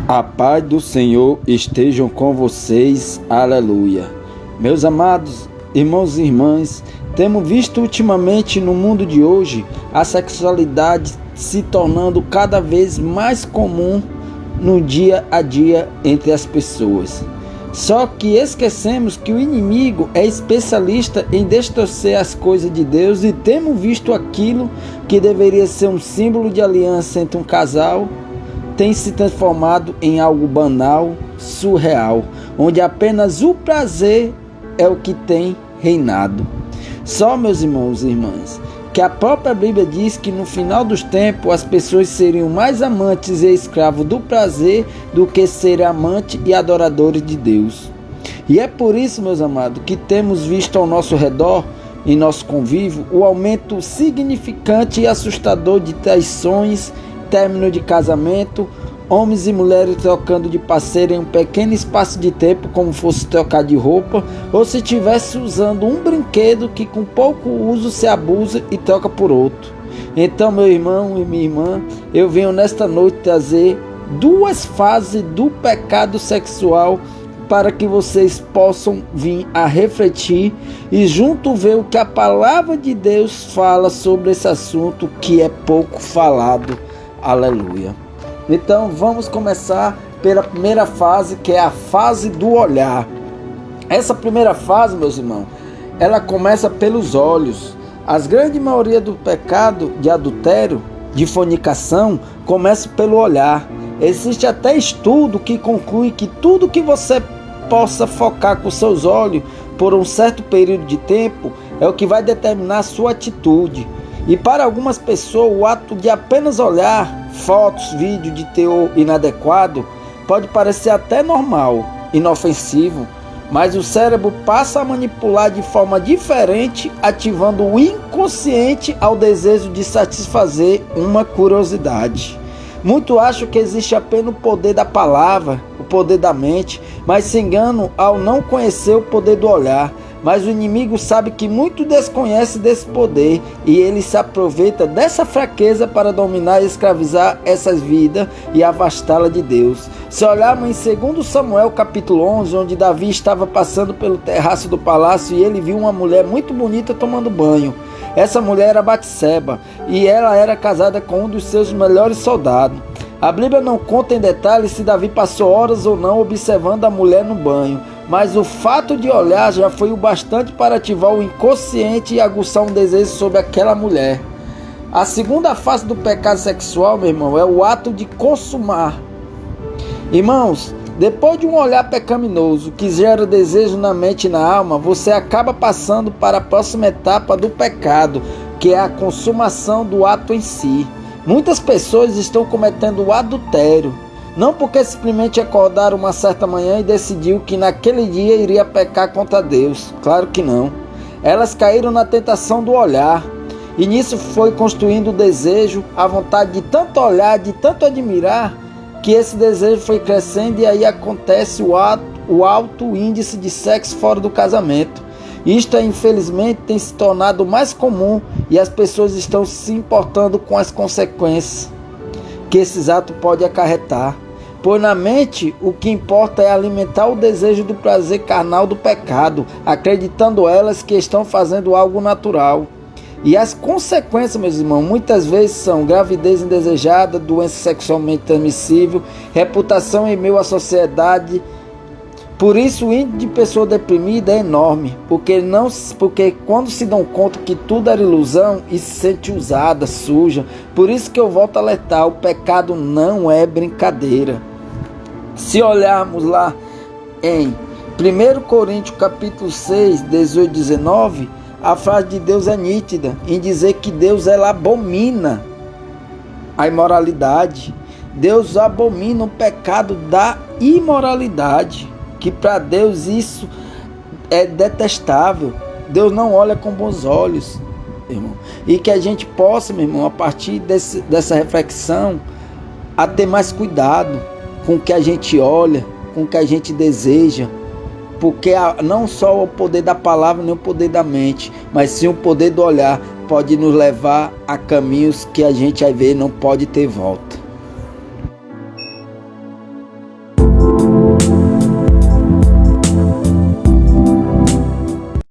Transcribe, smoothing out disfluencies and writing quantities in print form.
A paz do Senhor estejam com vocês, aleluia. Meus amados irmãos e irmãs, temos visto ultimamente no mundo de hoje a sexualidade se tornando cada vez mais comum no dia a dia entre as pessoas. Só que esquecemos que o inimigo é especialista em distorcer as coisas de Deus e temos visto aquilo que deveria ser um símbolo de aliança entre um casal tem se transformado em algo banal, surreal, onde apenas o prazer é o que tem reinado. Só, meus irmãos e irmãs, que a própria Bíblia diz que no final dos tempos as pessoas seriam mais amantes e escravos do prazer do que serem amantes e adoradores de Deus. E é por isso, meus amados, que temos visto ao nosso redor, em nosso convívio, o aumento significante e assustador de traições, término de casamento, homens e mulheres trocando de parceiro em um pequeno espaço de tempo, como fosse trocar de roupa, ou se estivesse usando um brinquedo que com pouco uso se abusa e troca por outro. Então, meu irmão e minha irmã, eu venho nesta noite trazer duas fases do pecado sexual para que vocês possam vir a refletir e junto ver o que a palavra de Deus fala sobre esse assunto que é pouco falado. Aleluia. Então vamos começar pela primeira fase, que é a fase do olhar. Essa primeira fase, meus irmãos, ela começa pelos olhos. A grande maioria do pecado de adultério, de fornicação, começa pelo olhar. Existe até estudo que conclui que tudo que você possa focar com seus olhos por um certo período de tempo é o que vai determinar a sua atitude. E para algumas pessoas, o ato de apenas olhar fotos, vídeos de teor inadequado pode parecer até normal, inofensivo, mas o cérebro passa a manipular de forma diferente, ativando o inconsciente ao desejo de satisfazer uma curiosidade. Muitos acham que existe apenas o poder da palavra, o poder da mente, mas se enganam ao não conhecer o poder do olhar. Mas o inimigo sabe que muito desconhece desse poder e ele se aproveita dessa fraqueza para dominar e escravizar essas vidas e afastá-la de Deus. Se olharmos em 2 Samuel capítulo 11, onde Davi estava passando pelo terraço do palácio e ele viu uma mulher muito bonita tomando banho. Essa mulher era Batseba e ela era casada com um dos seus melhores soldados. A Bíblia não conta em detalhes se Davi passou horas ou não observando a mulher no banho, mas o fato de olhar já foi o bastante para ativar o inconsciente e aguçar um desejo sobre aquela mulher. A segunda face do pecado sexual, meu irmão, é o ato de consumar. Irmãos, depois de um olhar pecaminoso que gera desejo na mente e na alma, você acaba passando para a próxima etapa do pecado, que é a consumação do ato em si. Muitas pessoas estão cometendo o adultério, não porque simplesmente acordaram uma certa manhã e decidiu que naquele dia iria pecar contra Deus. Claro que não. Elas caíram na tentação do olhar. E nisso foi construindo o desejo, a vontade de tanto olhar, de tanto admirar, que esse desejo foi crescendo e aí acontece o alto índice de sexo fora do casamento. Isto, infelizmente, tem se tornado mais comum e as pessoas estão se importando com as consequências que esses atos podem acarretar. Pois na mente o que importa é alimentar o desejo do prazer carnal do pecado, acreditando elas que estão fazendo algo natural. E as consequências, meus irmãos, muitas vezes são gravidez indesejada, doença sexualmente transmissível, reputação em meio à sociedade. Por isso o índice de pessoa deprimida é enorme, porque quando se dão conta que tudo era ilusão e se sente usada, suja. Por isso que eu volto a alertar, o pecado não é brincadeira. Se olharmos lá em 1 Coríntios capítulo 6, 18 e 19, a frase de Deus é nítida em dizer que Deus ela abomina a imoralidade. Deus abomina o pecado da imoralidade, que para Deus isso é detestável. Deus não olha com bons olhos, irmão. E que a gente possa, meu irmão, a partir dessa reflexão, a ter mais cuidado com o que a gente olha, com o que a gente deseja, porque não só o poder da palavra, nem o poder da mente, mas sim o poder do olhar pode nos levar a caminhos que a gente, às vezes, não pode ter volta.